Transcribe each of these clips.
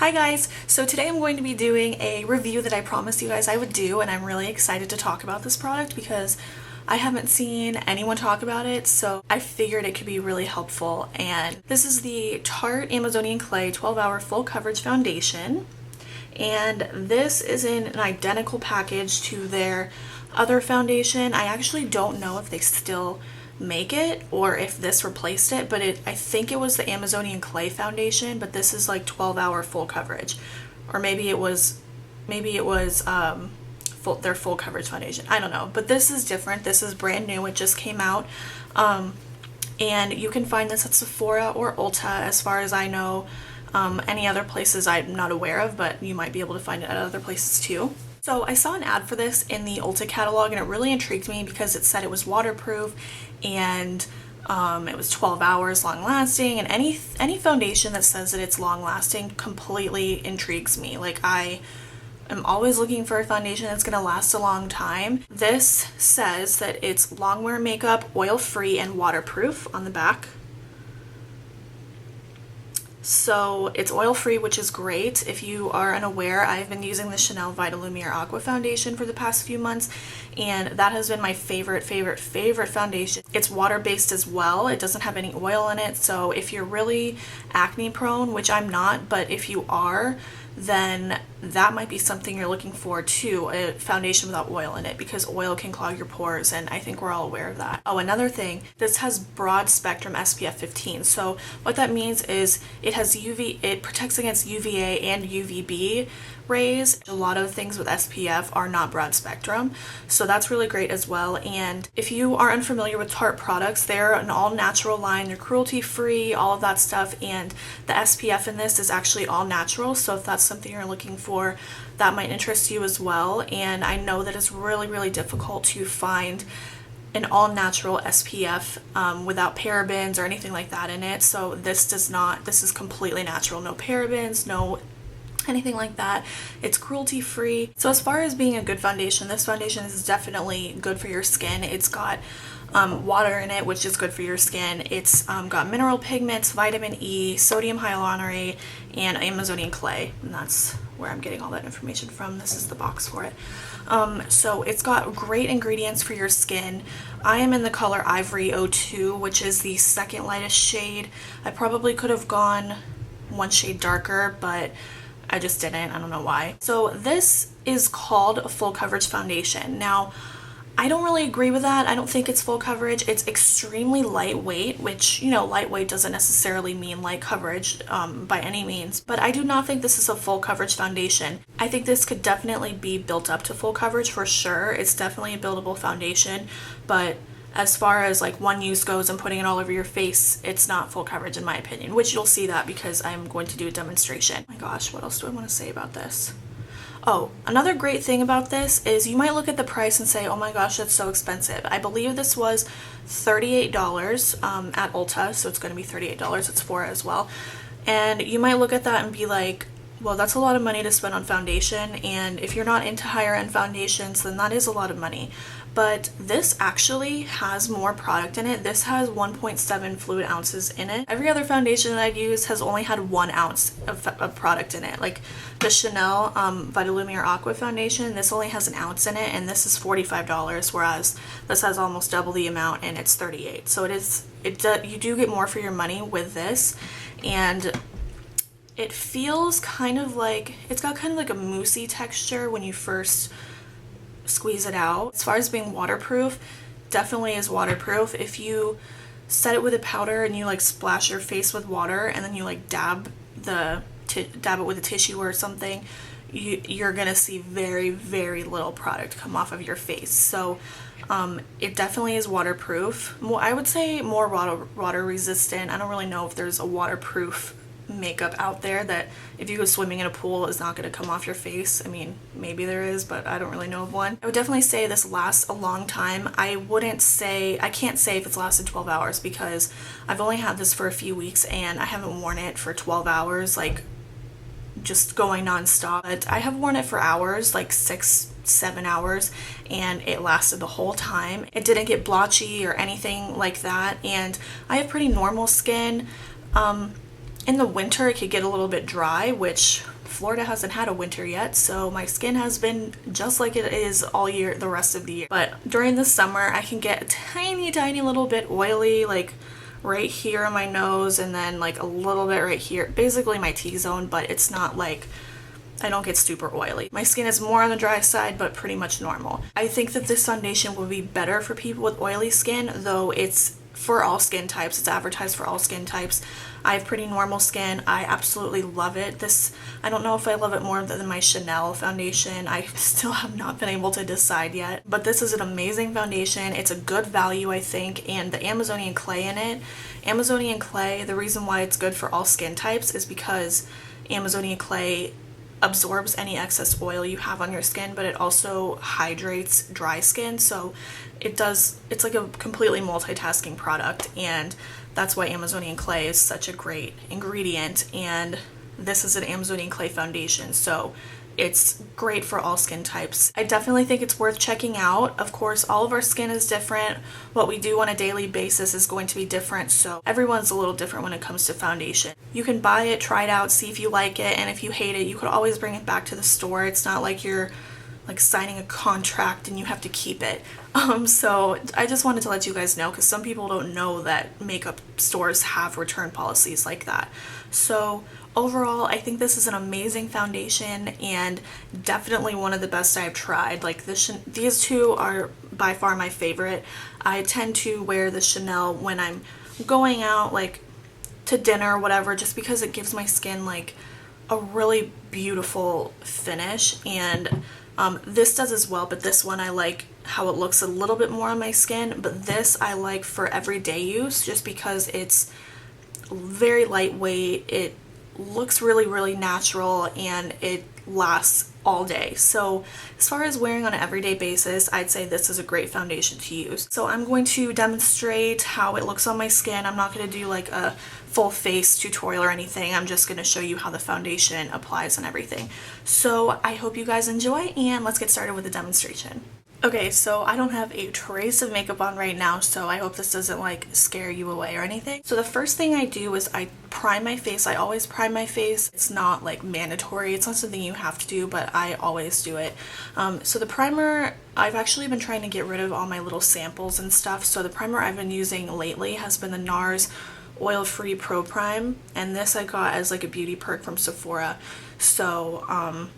Hi guys, so today I'm going to be doing a review that I promised you guys I would do, and I'm really excited to talk about this product because I haven't seen anyone talk about it, so I figured it could be really helpful. And this is the Tarte Amazonian Clay 12-Hour Full Coverage Foundation, and this is in an identical package to their other foundation. I actually don't know if they still make it or if this replaced it, but I think it was the Amazonian Clay foundation, but this is like 12-hour full coverage, or maybe it was their full coverage foundation. I don't know, but this is different. This is brand new. It just came out, and you can find this at Sephora or Ulta, as far as I know. Any other places I'm not aware of, but you might be able to find it at other places too. So I saw an ad for this in the Ulta catalog, and it really intrigued me because it said it was waterproof and it was 12 hours long lasting, and any foundation that says that it's long lasting completely intrigues me. Like, I am always looking for a foundation that's going to last a long time. This says that it's long wear makeup, oil free, and waterproof on the back. So it's oil free, which is great. If you are unaware, I've been using the Chanel Vitalumiere Aqua foundation for the past few months, and that has been my favorite foundation. It's water based as well. It doesn't have any oil in it, so if you're really acne prone, which I'm not, but if you are, then that might be something you're looking for too, a foundation without oil in it, because oil can clog your pores, and I think we're all aware of that. Oh, another thing, this has broad spectrum SPF 15. So what that means is it protects against UVA and UVB rays. A lot of things with SPF are not broad spectrum, so that's really great as well. And if you are unfamiliar with Tarte products, they're an all natural line. They're cruelty free, all of that stuff, and the SPF in this is actually all natural, so if that's something you're looking for, that might interest you as well. And I know that it's really difficult to find an all-natural SPF without parabens or anything like that in it, so this is completely natural. No parabens, no anything like that. It's cruelty free. So as far as being a good foundation, this foundation is definitely good for your skin. It's got water in it, which is good for your skin. It's got mineral pigments, vitamin E, sodium hyaluronate, and Amazonian clay, and that's where I'm getting all that information from. This is the box for it. So it's got great ingredients for your skin. I am in the color Ivory 02, which is the second lightest shade. I probably could have gone one shade darker, but I just didn't. I don't know why. So this is called a full coverage foundation. Now, I don't really agree with that. I don't think it's full coverage. It's extremely lightweight, which, lightweight doesn't necessarily mean light coverage by any means. But I do not think this is a full coverage foundation. I think this could definitely be built up to full coverage for sure. It's definitely a buildable foundation, but as far as like one use goes and putting it all over your face, it's not full coverage in my opinion, which you'll see that because I'm going to do a demonstration. Oh my gosh, what else do I want to say about this? Oh, another great thing about this is you might look at the price and say, oh my gosh, that's so expensive. I believe this was $38 at Ulta, so it's going to be $38 at Sephora as well. And you might look at that and be like, well, that's a lot of money to spend on foundation, and if you're not into higher end foundations, then that is a lot of money. But this actually has more product in it. This has 1.7 fluid ounces in it. Every other foundation that I've used has only had 1 ounce of product in it. Like the Chanel Vitalumiere Aqua foundation, this only has 1 ounce in it, and this is $45, whereas this has almost double the amount and it's $38. So you do get more for your money with this, and it feels it's got kind of like a moussey texture when you first squeeze it out. As far as being waterproof, definitely is waterproof. If you set it with a powder and you like splash your face with water and then you like dab it with a tissue or something, you're gonna see very little product come off of your face. So it definitely is waterproof. I would say more water resistant. I don't really know if there's a waterproof makeup out there that if you go swimming in a pool is not going to come off your face. I mean, maybe there is, but I don't really know of one. I would definitely say this lasts a long time. I can't say if it's lasted 12 hours because I've only had this for a few weeks and I haven't worn it for 12 hours, like just going non-stop. But I have worn it for hours, like 6-7 hours, and it lasted the whole time. It didn't get blotchy or anything like that, and I have pretty normal skin. In the winter, it could get a little bit dry, which Florida hasn't had a winter yet, so my skin has been just like it is all year, the rest of the year. But during the summer, I can get a tiny little bit oily, like right here on my nose, and then like a little bit right here, basically my T-zone, but it's not like I don't get super oily. My skin is more on the dry side, but pretty much normal. I think that this foundation will be better for people with oily skin, though it's for all skin types. It's advertised for all skin types. I have pretty normal skin. I absolutely love it. This, I don't know if I love it more than my Chanel foundation. I still have not been able to decide yet, but this is an amazing foundation. It's a good value, I think, and the Amazonian clay in it. Amazonian clay, the reason why it's good for all skin types is because Amazonian clay absorbs any excess oil you have on your skin, but it also hydrates dry skin, so it's like a completely multitasking product, and that's why Amazonian clay is such a great ingredient. And this is an Amazonian clay foundation, so it's great for all skin types. I definitely think it's worth checking out. Of course, all of our skin is different. What we do on a daily basis is going to be different, so everyone's a little different when it comes to foundation. You can buy it, try it out, see if you like it, and if you hate it, you could always bring it back to the store. It's not like you're like signing a contract and you have to keep it. So I just wanted to let you guys know, because some people don't know that makeup stores have return policies like that. So overall, I think this is an amazing foundation and definitely one of the best I've tried. Like these two are by far my favorite. I tend to wear the Chanel when I'm going out, like to dinner or whatever, just because it gives my skin like a really beautiful finish, and this does as well, but this one I like how it looks a little bit more on my skin, but this I like for everyday use just because it's very lightweight, it looks really natural, and it lasts all day. So as far as wearing on an everyday basis, I'd say this is a great foundation to use. So I'm going to demonstrate how it looks on my skin. I'm not going to do like a full face tutorial or anything. I'm just going to show you how the foundation applies and everything. So I hope you guys enjoy, and let's get started with the demonstration. Okay, so I don't have a trace of makeup on right now, so I hope this doesn't like scare you away or anything. So the first thing I do is I prime my face. I always prime my face. It's not like mandatory. It's not something you have to do, but I always do it. So the primer, I've actually been trying to get rid of all my little samples and stuff. So the primer I've been using lately has been the NARS Oil-Free Pro Prime, and this I got as like a beauty perk from Sephora. So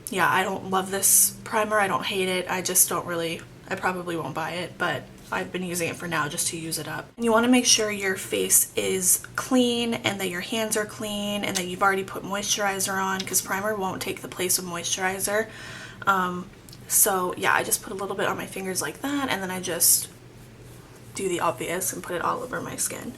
yeah, I don't love this primer. I don't hate it. I just don't really, I probably won't buy it, but I've been using it for now just to use it up. And you want to make sure your face is clean and that your hands are clean and that you've already put moisturizer on, because primer won't take the place of moisturizer. So yeah, I just put a little bit on my fingers like that, and then I just do the obvious and put it all over my skin.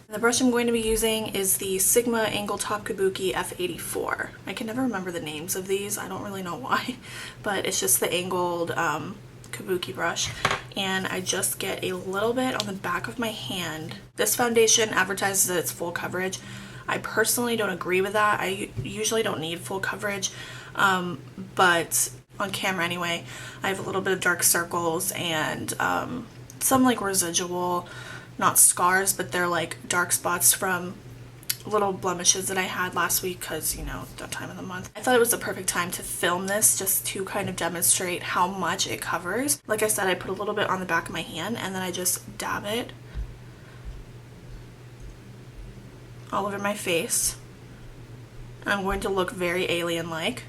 The brush I'm going to be using is the Sigma Angle Top Kabuki F84. I can never remember the names of these. I don't really know why, but it's just the angled Kabuki brush, and I just get a little bit on the back of my hand. This foundation advertises that it's full coverage. I personally don't agree with that. I usually don't need full coverage, but on camera anyway, I have a little bit of dark circles and some like residual, not scars, but they're like dark spots from little blemishes that I had last week because, you know, that time of the month. I thought it was the perfect time to film this just to kind of demonstrate how much it covers. Like I said, I put a little bit on the back of my hand and then I just dab it all over my face. And I'm going to look very alien-like.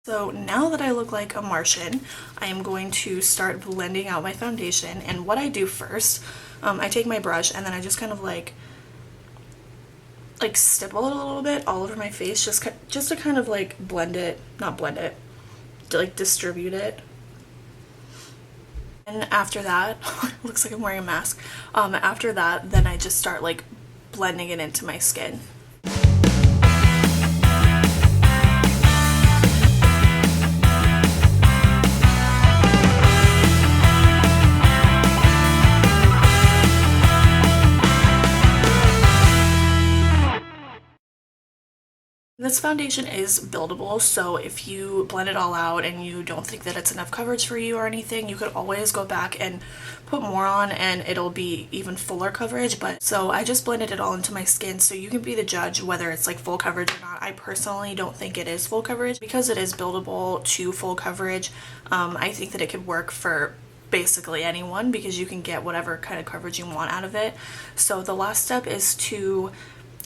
So now that I look like a Martian, I am going to start blending out my foundation. And what I do first, I take my brush and then I just kind of like stipple it a little bit all over my face, just to kind of like blend it, not blend it, to like distribute it. And after that, looks like I'm wearing a mask. After that, then I just start like blending it into my skin. This foundation is buildable, so if you blend it all out and you don't think that it's enough coverage for you or anything, you could always go back and put more on and it'll be even fuller coverage. But so I just blended it all into my skin, so you can be the judge whether it's like full coverage or not. I personally don't think it is full coverage because it is buildable to full coverage. I think that it could work for basically anyone because you can get whatever kind of coverage you want out of it. So the last step is to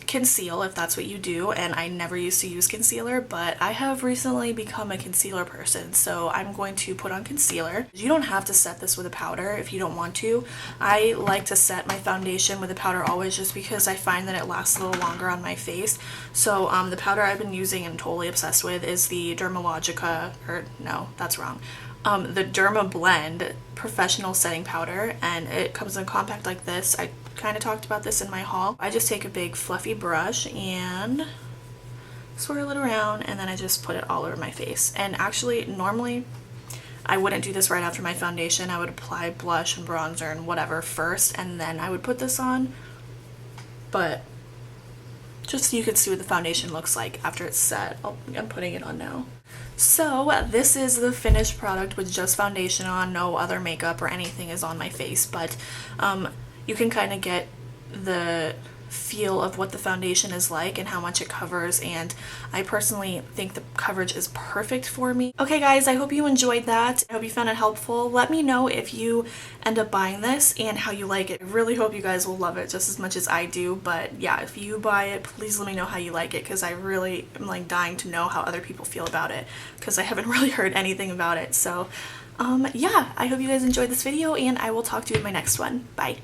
conceal if that's what you do, and I never used to use concealer, but I have recently become a concealer person, so I'm going to put on concealer. You don't have to set this with a powder if you don't want to. I like to set my foundation with a powder always just because I find that it lasts a little longer on my face. So the powder I've been using and totally obsessed with is the Dermalogica, or no, that's wrong. The Derma Blend Professional Setting Powder, and it comes in compact like this. I kind of talked about this in my haul. I just take a big fluffy brush and swirl it around, and then I just put it all over my face. And actually, normally, I wouldn't do this right after my foundation. I would apply blush and bronzer and whatever first, and then I would put this on. But just so you can see what the foundation looks like after it's set. I'm putting it on now. So this is the finished product with just foundation on, no other makeup or anything is on my face, but you can kind of get the feel of what the foundation is like and how much it covers, and I personally think the coverage is perfect for me. Okay guys, I hope you enjoyed that. I hope you found it helpful. Let me know if you end up buying this and how you like it. I really hope you guys will love it just as much as I do, but yeah, if you buy it, please let me know how you like it because I really am like dying to know how other people feel about it because I haven't really heard anything about it. So yeah, I hope you guys enjoyed this video and I will talk to you in my next one. Bye.